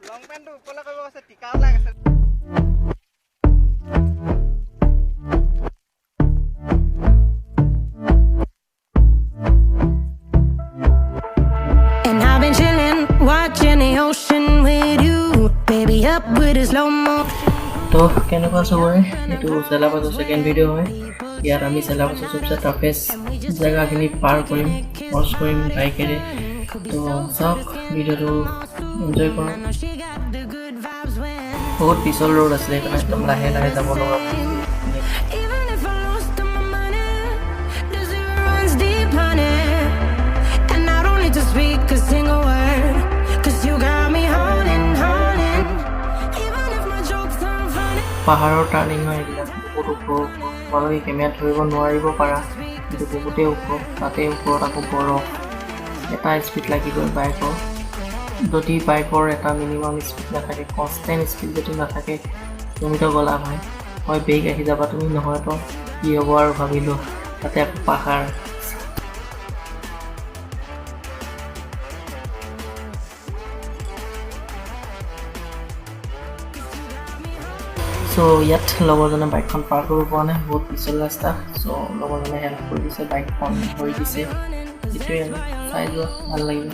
লং পেন্টটো ওপৰলৈ কৰিব আছে টিকাও লাগে And I've been chilling, watching the ocean with you, baby up with a slow mo. তো কেনেকুৱা চবৰে এইটো চেলাপাছৰ ছেকেণ্ড ভিডিঅ' হয় ইয়াত আমি চেলাপাছৰ চবচে টাফেষ্ট জেগাখিনি পাৰ কৰিম ক্ৰছ কৰিম বাইকেৰে তো চাওক ভিডিঅ'টো এনজয় কৰক বহুত পিছল ৰোড আছিলে সেইকাৰণে একদম লাহে লাহে যাব লগা Even if I lost all my money, the zero runs deep, honey. And I don't need to speak a single word, 'cause you got me holding. Even if my jokes aren't funny. পাহাৰৰ turning হয় এইবিলাক বহুত ওখ তোমালোকে কেমেৰাত ধৰিব নোৱাৰিব পাৰা কিন্তু বহুতেই ওখ তাতে ওপৰত আকৌ বৰফ এটা স্পীড লাগিবই বাইকৰ যদি বাইকৰ এটা মিনিমাম স্পীড নাথাকে কনষ্টেণ্ট স্পীড যদি নাথাকে তুমিতো গলা হয় বেগ আহি যাবা তুমি নহয়তো কি হ'ব আৰু ভাবিলোঁ তাতে আকৌ পাহাৰ চ' ইয়াত লগৰজনে বাইকখন পাৰ কৰিব পৰা নাই বহুত পিছল ৰাস্তা চ' লগৰজনে হেল্প কৰি দিছে বাইকখন ধৰি দিছে এইটোৱে আৰু চাই যোৱা ভাল লাগিব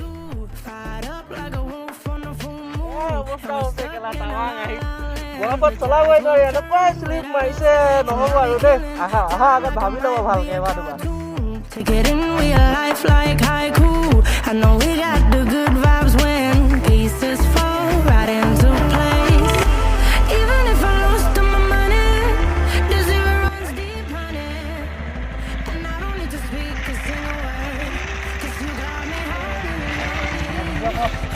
বৰফত চলাবই নোৱাৰি এনেকুৱা শ্লিপ মাৰিছে নহ'ব আৰু দেই আহা আগত ভাবি ল'ব ভালকৈ এবাৰ দুবাৰ Take it in real life like haiku. I know we got the good vibes when pieces fall right into place. Even if I lost all my money, the zero runs deep, honey. And I don't need to speak a single word, 'cause you got me holding.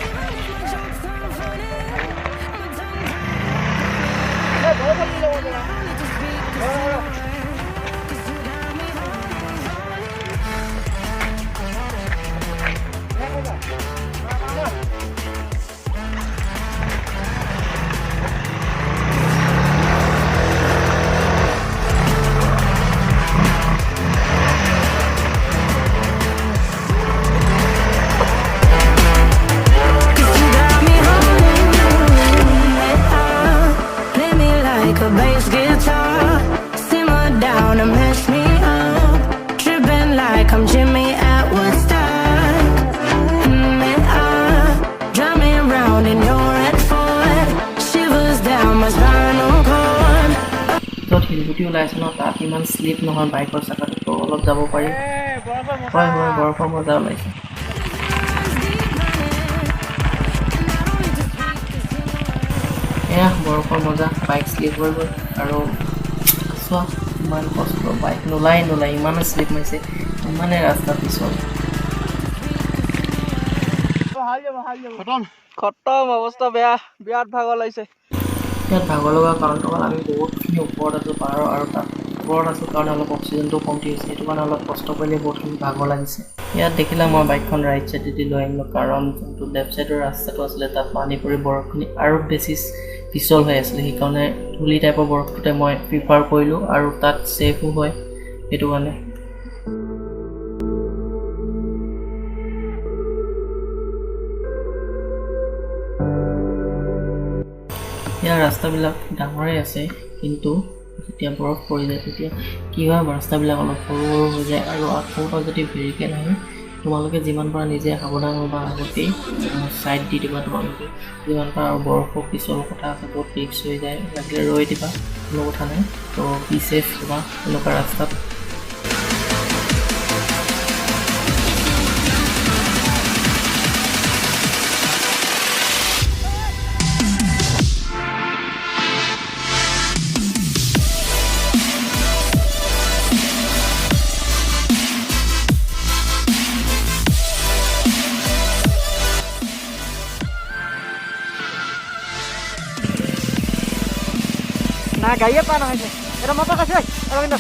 Even if my jokes aren't funny, my tongue tied up. I don't need to speak a single word, 'cause you got me play me like a bass guitar, simmer down and mess me up, tripping like I'm Jimmy at Woodstock. Drumming round in your red Ford, shivers down my spinal cord. য'ত শিলগুটি ওলাইছে ন তাত ইমান slip নহয় বাইকৰ চকাটো অলপ যাব পাৰি হয় বৰফৰ মজা ওলাইছে এয়া বৰফৰ মজা বাইক শ্লিপ হৈ গ'ল আৰু চোৱা ইমান কষ্ট বাইক নোলাই ইমানে শ্লিপ মাৰিছে ইমানে ৰাস্তা পিছল খতম অৱস্থা বেয়া বিৰাট ভাগৰ লাগিছে ইয়াত ভাগৰ লগা কাৰণটো হ'ল আমি বহুতখিনি ওপৰত আছোঁ পাহাৰৰ আৰু তাত ওপৰত আছোঁ কাৰণে অলপ অক্সিজেনটো কমটি হৈছে সেইটো কাৰণে অলপ কষ্ট কৰিলে বহুতখিনি ভাগৰ লাগিছে ইয়াত দেখিলে মই বাইকখন ৰাইট ছাইডেদি লৈ আহিলোঁ কাৰণ যোনটো লেফ্ট ছাইডৰ ৰাস্তাটো আছিলে তাত পানী পৰি বৰফখিনি আৰু বেছি পিছল হৈ আছিলে সেইকাৰণে ধূলি টাইপৰ বৰফটোতে মই প্ৰিফাৰ কৰিলোঁ আৰু তাত ছেফো হয় সেইটো কাৰণে ইয়াৰ ৰাস্তাবিলাক ডাঙৰেই আছে কিন্তু যেতিয়া বৰফ পৰি যায় তেতিয়া কি হয় ৰাস্তাবিলাক অলপ সৰু হৈ যায় আৰু আকৌ যদি বেৰিকেড আহে তোমালোকে যিমান পাৰা নিজে সাৱধান হ'বা আগতেই ছাইড দি দিবা তোমালোকে যিমান পাৰা আৰু বৰফৰ পিছল কথা আছে বহুত ৰিক্স হৈ যায় লাগিলে ৰৈ দিবা কোনো কথা নাই তো বি ছেফ হ'বা এনেকুৱা ৰাস্তাত Nah, gaya apa namanya? Ada motor kasih, kalau ini.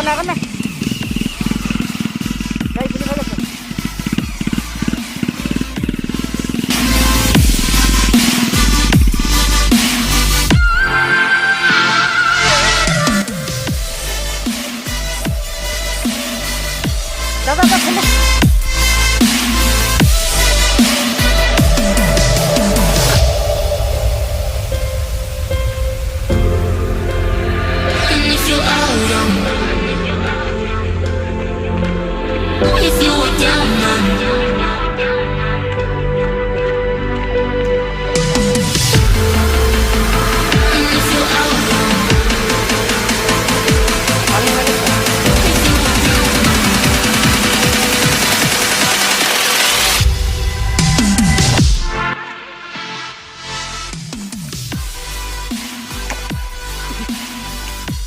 Akan nih. Baik, ini bagus. If you're out on, if you were down on, if you're out on,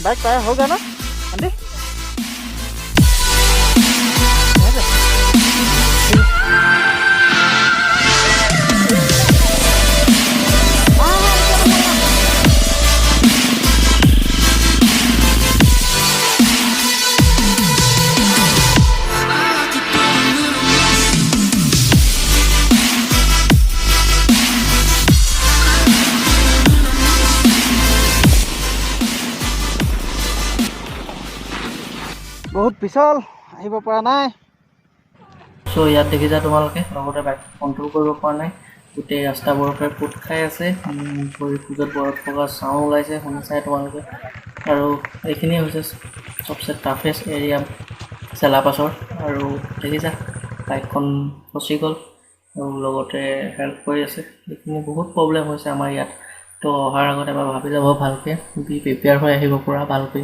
bike पाया होगा ना अंडी बहुत पिछल আহিব পৰা নাই সো ইয়াত দেখিছা তোমালোকে লগতে বাইক কণ্ট্ৰল কৰিব পৰা নাই গোটেই ৰাস্তাবোৰতে পোট খাই আছে ভৰি খোজত বৰফ থকা চাওঁ ওলাইছে শুনিছাই তোমালোকে আৰু এইখিনিয়ে হৈছে চবচে টাফেষ্ট এৰিয়া চেলাপাছৰ আৰু দেখিছা বাইকখন ফচি গ'ল আৰু লগতে হেল্প কৰি আছে এইখিনি বহুত প্ৰব্লেম হৈছে আমাৰ ইয়াত তো অহাৰ আগত এবাৰ ভাবি যাব ভালকৈ বি প্ৰিপেয়াৰ হৈ আহিব পৰা ভালকৈ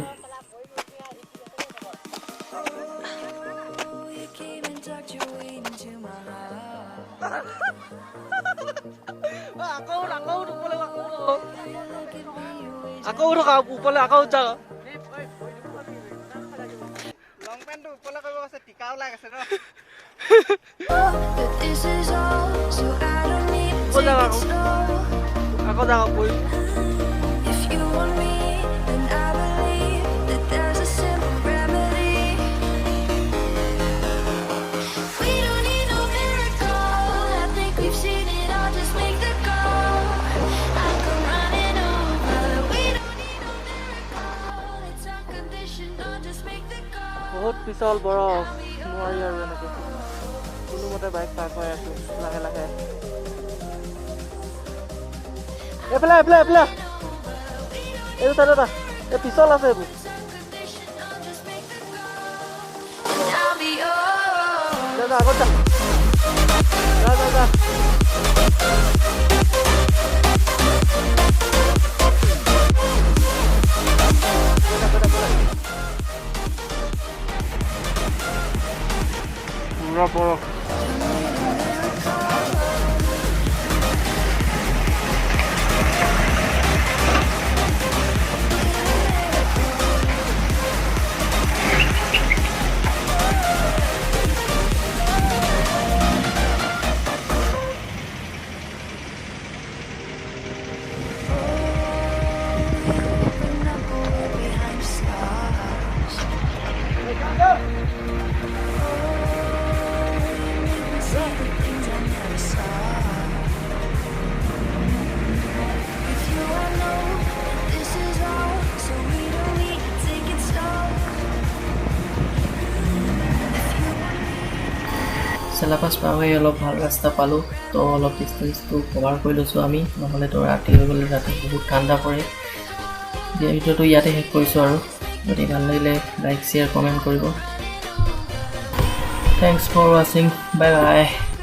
আকৌ উঠক ওপৰলৈ আকৌ যাওক লং পেণ্টটো ওপৰলৈ কৰিব আছে টিকা ওলাই গৈছে ন but this is all, so I don't need to Hold on, take it slow. আকৌ যাওক বৈ If you want me, then I believe that there's a simple remedy. We don't need no miracle. I think we've seen it all. Just make the call. I come running over. We don't need no miracle. It's unconditional. Just make the call. বহুত পিছল বৰফ নোৱাৰি আৰু এনেকৈ কোনোমতে bike পাৰ কৰি আছো লাহে লাহে এইফালে এইফালে এইফালে এইটো চাইডত এই পিছল আছে এইবোৰ Unconditional. Just make the call. And I'll be yours. যা যা আগত যা যা যা যা পুৰা বৰফ চেলাপাছ পাৰ হৈ অলপ ভাল ৰাস্তা পালোঁ তো অলপ ডিষ্টেঞ্চটো কভাৰ কৰি লৈছোঁ আমি নহ'লেতো ৰাতি হৈ গ'লে ৰাতি বহুত ঠাণ্ডা পৰে দিয়া ভিডিঅ'টো ইয়াতে শেষ কৰিছোঁ আৰু যদি ভাল লাগিলে লাইক শ্বেয়াৰ কমেণ্ট কৰিব থেংকছ ফৰ ৱাচিং বাই বাই